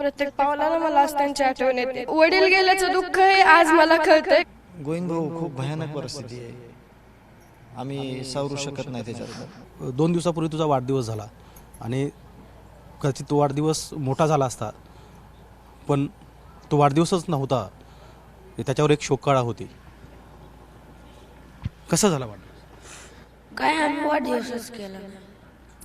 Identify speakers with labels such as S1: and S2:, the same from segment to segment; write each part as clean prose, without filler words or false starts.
S1: प्रत्येक पावलाला मला आज त्यांची आठवण येते. वडील गेल्याचं दुःख हे आज मला कळतंय.
S2: गोविंद भाऊ, खूप भयानक परिस्थिती आहे, आम्ही सावरू शकत नाही त्याच्यात.
S3: 2 दिवसापूर्वी तुझा वाढदिवस झाला आणि कदाचित तो वाढदिवस मोठा झाला असता, पण तो वाढदिवसच नव्हता, त्याच्यावर एक शोककळा होती. कसा झाला वाढदिवस?
S4: काय आम्ही वाढदिवसच केला नाही.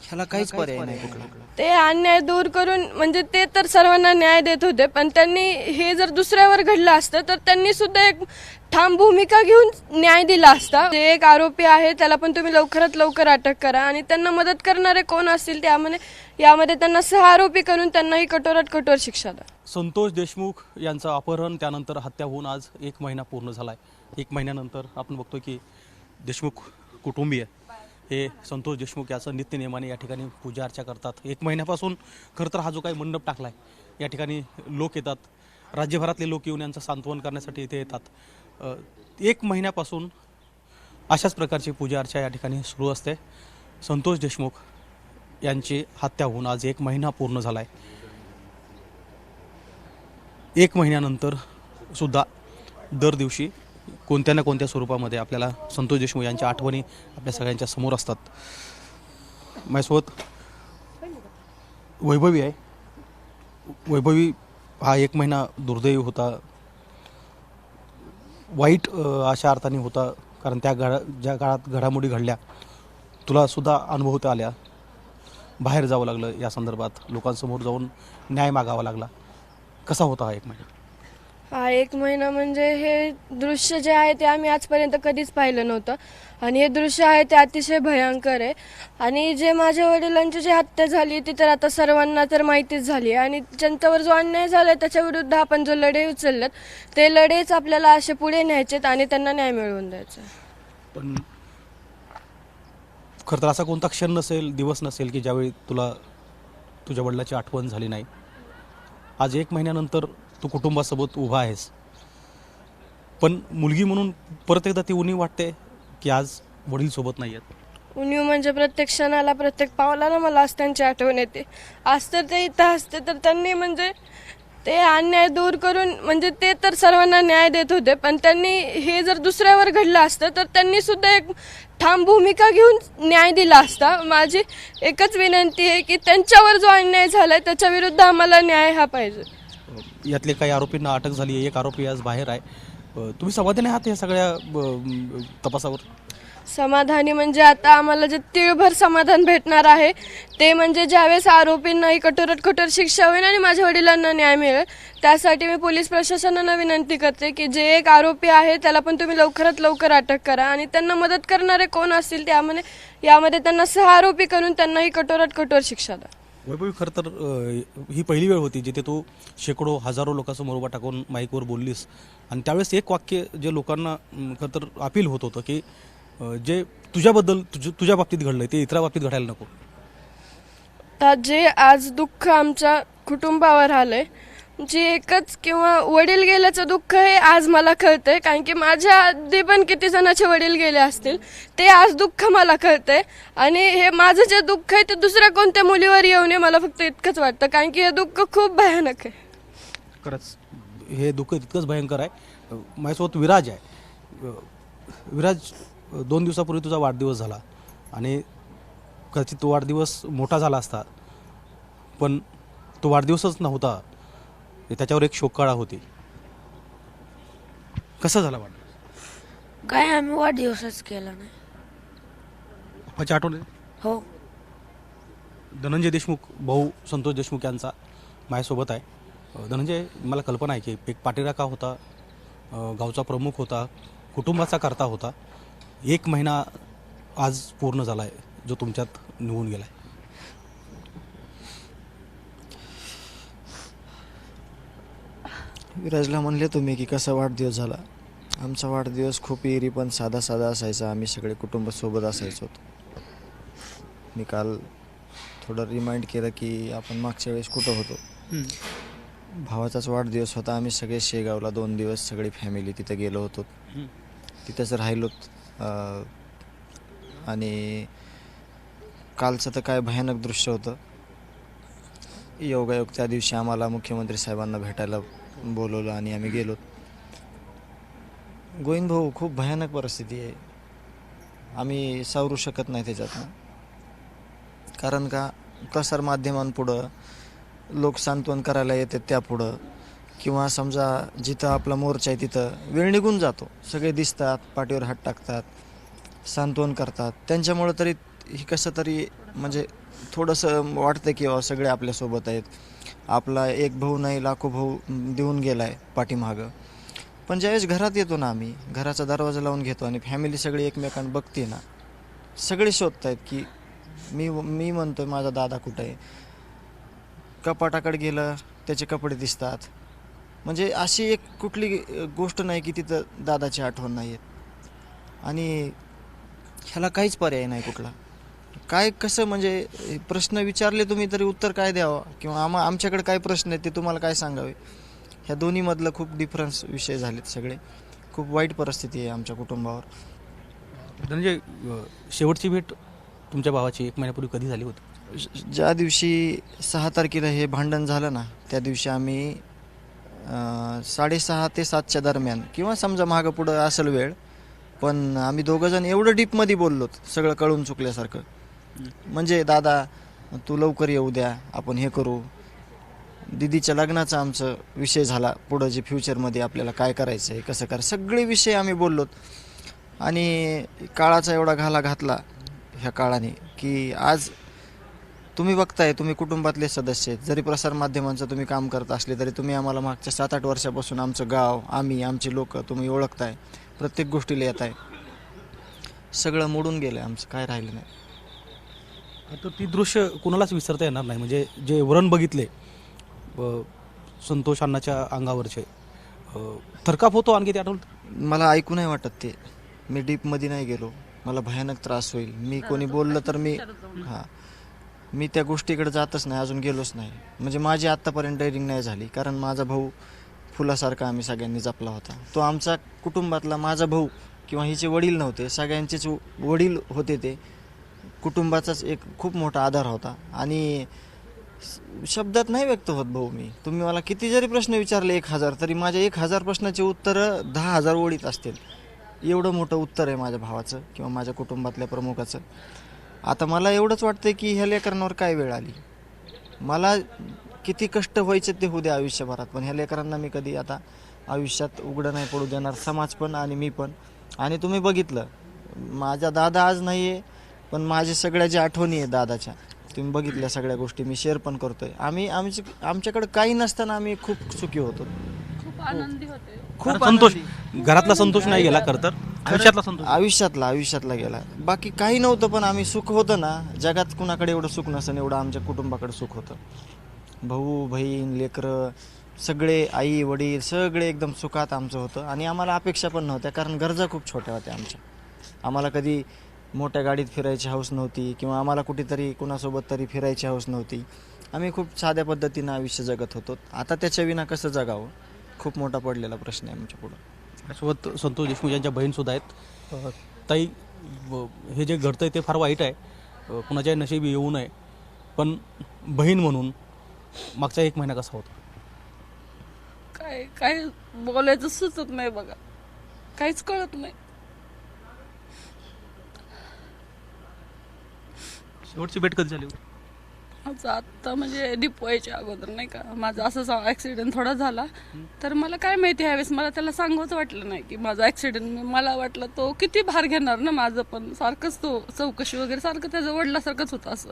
S2: ह्याला काहीच पर्याय नाही कुठला.
S1: ते अन्याय दूर करून म्हणजे ते तर सर्वांना न्याय देत होते, पण त्यांनी हे जर दुसऱ्यावर घडलं असतं तर त्यांनी सुद्धा एक ठाम भूमिका घेऊन न्याय दिला असता. जे एक आरोपी आहे त्याला पण तुम्ही लवकरात लवकर अटक करा आणि त्यांना मदत करणारे कोण असतील यामध्ये त्यांना 6 आरोपी करून त्यांनाही कठोरात कठोर शिक्षा द्या.
S3: संतोष देशमुख यांचं अपहरण त्यानंतर हत्या होऊन आज 1 महिना पूर्ण झाला आहे. 1 महिन्यानंतर आपण बघतो की देशमुख कुटुंबीय हे संतोष देशमुख याचं नित्यनेमाने या ठिकाणी पूजा अर्चा करतात. 1 महिन्यापासून खरं तर हा जो काही मंडप टाकला आहे या ठिकाणी लोक येतात, राज्यभरातले लोक येऊन यांचं सांत्वन करण्यासाठी इथे येतात. 1 महिन्यापासून अशाच प्रकारची पूजा अर्चा या ठिकाणी सुरू असते. संतोष देशमुख यांची हत्या होऊन आज 1 महिना पूर्ण झाला आहे. 1 महिन्यानंतर सुद्धा दर दिवशी कोणत्या ना कोणत्या स्वरूपामध्ये आपल्याला संतोष देशमुख यांच्या आठवणी आपल्या सगळ्यांच्या समोर असतात. माझ्यासोबत वैभवी आहे. वैभवी, हा 1 महिना दुर्दैवी होता, वाईट अशा अर्थाने होता, कारण ज्या काळात घडामोडी घडल्या तुलासुद्धा अनुभवता आल्या. बाहेर जावं लागलं, या संदर्भात लोकांसमोर जाऊन न्याय मागावा लागला. कसा होता हा 1 महिना?
S1: हा 1 महिना म्हणजे हे दृश्य जे आहे ते आम्ही आजपर्यंत कधीच पाहिलं नव्हतं आणि हे दृश्य आहे ते अतिशय भयंकर आहे. आणि जे माझ्या वडिलांची जी हत्या झाली ती तर आता सर्वांना तर माहितीच झाली आहे आणि ज्यांच्यावर जो अन्याय झाला त्याच्या विरुद्ध आपण जो लढे उचललेत ते लढेच आपल्याला असे पुढे न्यायचेत आणि त्यांना न्याय मिळवून द्यायचा.
S3: पण खरं तर असा कोणता क्षण नसेल, दिवस नसेल की ज्यावेळी तुला तुझ्या वडिलाची आठवण झाली नाही. आज 1 महिन्यानंतर तू कुटुंबासोबत उभा आहेस, पण मुलगी म्हणून परत एकदा ती उणीव वाटते की आज वडील सोबत नाही आहेत.
S1: उणीव म्हणजे प्रत्येक क्षणाला प्रत्येक पावलाला मला आज त्यांची आठवण येते. आज तर ते इथं असते तर त्यांनी म्हणजे ते अन्याय दूर करून म्हणजे ते तर सर्वांना न्याय देत होते, पण त्यांनी हे जर दुसऱ्यावर घडलं असतं तर त्यांनी सुद्धा एक ठाम भूमिका घेऊन न्याय दिला असता. माझी एकच विनंती आहे की त्यांच्यावर जो अन्याय झालाय त्याच्या विरुद्ध आम्हाला न्याय हा पाहिजे.
S3: यातले काही आरोपींना अटक झाली आहे, 1 आरोपी आज बाहेर आहे. तुम्ही समाधानी आहात या सगळ्या तपासावर?
S1: समाधानी म्हणजे आता आम्हाला जे तिळभर समाधान भेटणार आहे ते म्हणजे ज्यावेळेस आरोपींनाही कठोरात कठोर शिक्षा होईल आणि माझ्या वडिलांना न्याय मिळेल. त्यासाठी मी पोलीस प्रशासनाला विनंती करते की जे एक आरोपी आहे त्याला पण तुम्ही लवकरात लवकर अटक करा आणि त्यांना मदत करणारे कोण असतील यामध्ये त्यांना 6 आरोपी करून त्यांनाही कठोरात कठोर शिक्षा द्या.
S3: वैभवी, खरं तर ही पहिली वेळ होती जिथे तू शेकडो हजारो लोकांसमोर उभा टाकून माईकवर बोललीस आणि त्यावेळेस एक वाक्य जे लोकांना खरं तर अपील होत होतं की जे तुझ्याबद्दल तुझ्या बाबतीत घडलंय ते इतरा बाबतीत घडायला नको.
S1: तर जे आज दुःख आमच्या कुटुंबावर आलंय, जे एकच किंवा वडील गेल्याचं दुःख हे आज मला कळतंय, कारण की माझ्या आधी पण किती जणांचे वडील गेले असतील, ते आज दुःख मला कळतंय. आणि हे माझं जे दुःख आहे ते दुसऱ्या कोणत्या मुलीवर येऊ नये मला फक्त इतकंच वाटतं, कारण की हे दुःख खूप भयानक आहे.
S3: खरंच हे दुःख तितकंच भयंकर आहे. माझ्यासोबत विराज आहे. विराज, 2 दिवसापूर्वी तुझा वाढदिवस झाला आणि कदाचित तो वाढदिवस मोठा झाला असता, पण तो वाढदिवसच नव्हता, त्याच्यावर एक शोककळा होती. कसा झाला वाढदिवस?
S4: काय आम्ही वाढदिवसच केला नाही.
S3: पप्पाची आठवण आहे?
S4: हो.
S3: धनंजय देशमुख, भाऊ संतोष देशमुख यांचा माझ्यासोबत आहे. धनंजय, मला कल्पना आहे की एक पाठीराखा होता, गावचा प्रमुख होता, कुटुंबाचा कर्ता होता. 1 महिना आज पूर्ण झाला आहे जो तुमच्यात निघून गेला आहे.
S2: विराजला म्हणले तुम्ही की कसा वाढदिवस झाला. आमचा वाढदिवस खूप एरी पण साधा साधा असायचा. आम्ही सगळे कुटुंबासोबत असायचो. मी काल थोडं रिमाइंड केलं की आपण मागच्या वेळेस कुठं होतो. भावाचाच वाढदिवस होता. आम्ही सगळे शेगावला 2 दिवस सगळी फॅमिली तिथे गेलो होतो. तिथंच राहिलोत. आणि कालचं तर काय भयानक दृश्य होतं. योगायोग त्या दिवशी आम्हाला मुख्यमंत्री साहेबांना भेटायला बोलवलं आणि आम्ही गेलो. गोविंद भाऊ, खूप भयानक परिस्थिती आहे. आम्ही सावरू शकत नाही त्याच्यातनं. कारण का, प्रसारमाध्यमांपुढं लोक सांत्वन करायला येतात त्यापुढं, किंवा समजा जिथं आपला मोर्चा आहे तिथं वेळ निघून जातो. सगळे दिसतात, पाठीवर हात टाकतात, सांत्वन करतात. त्यांच्यामुळं तरी हे कसं तरी म्हणजे थोडंसं वाटतं की सगळे आपल्यासोबत आहेत. आपला एक भाऊ नाही, लाखो भाऊ देऊन गेला आहे पाठीमागं. पण ज्यावेळेस घरात येतो ना, आम्ही घराचा दरवाजा लावून घेतो आणि फॅमिली सगळी एकमेकांना बघते ना, सगळे शोधत आहेत की मी म्हणतोय माझा दादा कुठं आहे. कपाटाकडे गेलं, त्याचे कपडे दिसतात. म्हणजे अशी एक कुठली गोष्ट नाही की तिथं दादाची आठवण नाही येत. आणि ह्याला काहीच पर्याय नाही कुठला. काय कसं म्हणजे प्रश्न विचारले तुम्ही तरी उत्तर काय द्यावं, किंवा आमच्याकडे काय प्रश्न आहेत ते तुम्हाला काय सांगावे. ह्या दोन्हीमधलं खूप डिफरन्स विषय झालेत सगळे. खूप वाईट परिस्थिती आहे आमच्या कुटुंबावर.
S3: म्हणजे शेवटची भेट तुमच्या भावाची 1 महिन्यापूर्वी कधी झाली होती?
S2: ज्या दिवशी 6 तारखेला हे भांडण झालं ना, त्या दिवशी आम्ही 6:30 ते 7च्या दरम्यान, किंवा समजा मागं पुढं असेल वेळ, पण आम्ही दोघंजण एवढं डीपमध्ये बोललोत, सगळं कळून चुकल्यासारखं. म्हणजे दादा तू लवकर येऊ द्या, आपण हे करू. दिदीच्या लग्नाचा आमचं विषय झाला, पुढं जे फ्युचरमध्ये आपल्याला काय करायचं आहे, कसं करायचं, सगळे विषय आम्ही बोललोत. आणि काळाचा एवढा घाला घातला ह्या काळाने की आज तुम्ही बघताय, तुम्ही कुटुंबातले सदस्य आहेत. जरी प्रसारमाध्यमांचं तुम्ही काम करत असले तरी तुम्ही आम्हाला मागच्या 7-8 वर्षापासून आमचं गाव, आम्ही, आमची लोक तुम्ही ओळखताय, प्रत्येक गोष्टीला येत आहे. सगळं मोडून गेलं आहे आमचं, काय राहिलं नाही.
S3: तर ती दृश्य कुणालाच विसरता येणार नाही. म्हणजे जे व्रण बघितले संतोष अण्णाच्या अंगावरचे, थरकाप होतो आणखी ते आठवलं.
S2: मला ऐकू नाही वाटत ते. मी डीपमध्ये नाही गेलो, मला भयानक त्रास होईल. मी कोणी बोललं तर मी त्या गोष्टीकडे जातच नाही, अजून गेलोच नाही. म्हणजे माझी आत्तापर्यंत डेअरिंग नाही झाली, कारण माझा भाऊ फुलासारखा आम्ही सगळ्यांनी जपला होता. तो आमचा कुटुंबातला माझा भाऊ, किंवा हिचे वडील नव्हते, सगळ्यांचेच वडील होते. ते कुटुंबाचाच एक खूप मोठा आधार होता. आणि शब्दात नाही व्यक्त होत भाऊ मी. तुम्ही मला किती जरी प्रश्न विचारले 1000, तरी माझ्या 1000 प्रश्नाची उत्तरं 10,000 ओळीत असतील. एवढं मोठं उत्तर आहे माझ्या भावाचं किंवा माझ्या कुटुंबातल्या प्रमुखाचं. आता मला एवढंच वाटतं की ह्या लेकरांवर काय वेळ आली. मला किती कष्ट व्हायचे ते होऊ द्या आयुष्यभरात, पण ह्या लेकरांना मी कधी आता आयुष्यात उघडं नाही पडू देणार, समाज पण आणि मी पण. आणि तुम्ही बघितलं, माझा दादा आज नाही आहे, पण माझ्या सगळ्या ज्या आठवणी आहेत दादाच्या, तुम्ही बघितल्या सगळ्या गोष्टी मी शेअर पण करतोय. आमच्याकडे काही नसताना आम्ही खूप सुखी होतो,
S1: खूप आनंदी होते.
S2: खूप
S3: संतोष,
S2: आनंदी.
S3: घरातला संतोष नाही गेला खरं तर, आयुष्यातला संतोष.
S2: आयुष्यातला गेला. बाकी काही नव्हतं, पण आम्ही सुख होतं ना, जगात कुणाकडे एवढं सुख नसेल एवढं आमच्या कुटुंबाकडे सुख होतं. भाऊ, बहीण, लेकरं सगळे, आई वडील सगळे एकदम सुखात आमचं होतं. आणि आम्हाला अपेक्षा पण नव्हत्या, कारण गरजा खूप छोट्या होत्या आमच्या. आम्हाला कधी मोठ्या गाडीत फिरायची हौस नव्हती, किंवा आम्हाला कुठेतरी कुणासोबत तरी फिरायची हौस नव्हती. आम्ही खूप साध्या पद्धतीनं आयुष्य जगत होतो. आता त्याच्या विना कसं जगावं, खूप मोठा पडलेला प्रश्न आहे आमच्या पुढं.
S3: सोबत संतोष देशमुख यांच्या बहीणसुद्धा आहेत. ताई, हे जे घडतंय ते फार वाईट आहे, कुणाच्या नशिबी येऊ नये. पण बहीण म्हणून मागचा 1 महिना कसा होता?
S1: काय बोलायचं सुचत नाही बघा, काहीच कळत नाही.
S3: शेवटची भेट कधी झाली होती?
S1: माझं आत्ता म्हणजे डीप व्हायच्या अगोदर नाही का, माझा असा ॲक्सिडेंट थोडा झाला. तर मला काय माहिती, ह्यावेळेस मला त्याला सांगवच वाटलं नाही की माझा ॲक्सिडेंट. मला वाटलं तो किती भार घेणार ना माझं, पण सारखंच तो चौकशी वगैरे सारखं त्याचं वडिलासारखंच होतं असं.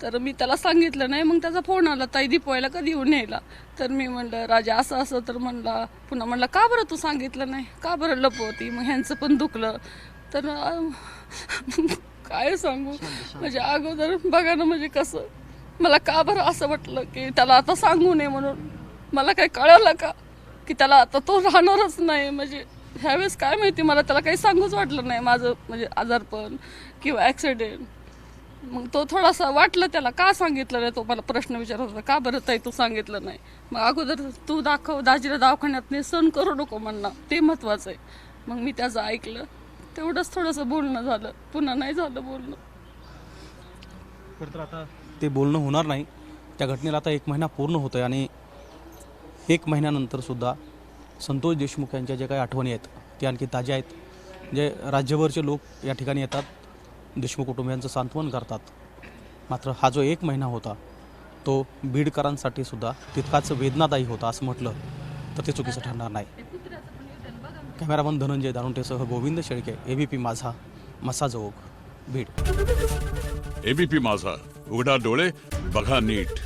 S1: तर मी त्याला सांगितलं नाही. मग त्याचा फोन आला, ताई दीपवायला कधी येऊन यायला. तर मी म्हणलं राजा असं असं. तर पुन्हा म्हणला का बरं तू सांगितलं नाही, का बरं लपवती. मग ह्यांचं पण दुखलं. तर काय सांगू, म्हणजे अगोदर बघा ना, म्हणजे कसं मला का बरं असं वाटलं की त्याला आता सांगू नये म्हणून. मला काय कळलं का की त्याला आता तो राहणारच नाही. म्हणजे ह्यावेळेस काय माहिती, मला त्याला काही सांगूच वाटलं नाही माझं म्हणजे आजारपण किंवा ॲक्सिडेंट. मग तो थोडासा वाटलं त्याला, का सांगितलं नाही. तो मला प्रश्न विचारत होता, का बरं ताई तू सांगितलं नाही. मग अगोदर तू दाजीला दवाखान्यात नाही, सण करू नको म्हणणं, ते महत्वाचं आहे. मग मी त्याचं ऐकलं, तेवढंच थोडंसं बोलणं झालं, पुन्हा नाही झालं बोलणं.
S3: खरं तर आता ते बोलणं होणार नाही. त्या घटनेला आता 1 महिना पूर्ण होतो आहे आणि 1 महिन्यानंतरसुद्धा संतोष देशमुख यांच्या ज्या काही आठवणी आहेत ते आणखी ताज्या आहेत. जे राज्यभरचे लोक या ठिकाणी येतात, देशमुख कुटुंबियांचं सांत्वन करतात. मात्र हा जो 1 महिना होता तो बीडकरांसाठी सुद्धा तितकाच वेदनादायी होता असं म्हटलं तर ते चुकीचं ठरणार नाही. कॅमेरामन धनंजय दारुंटेसह गोविंद शेळके, ABP माझा, मसाजोग, बीड.
S5: ABP माझा, उघडा डोळे बघा नीट.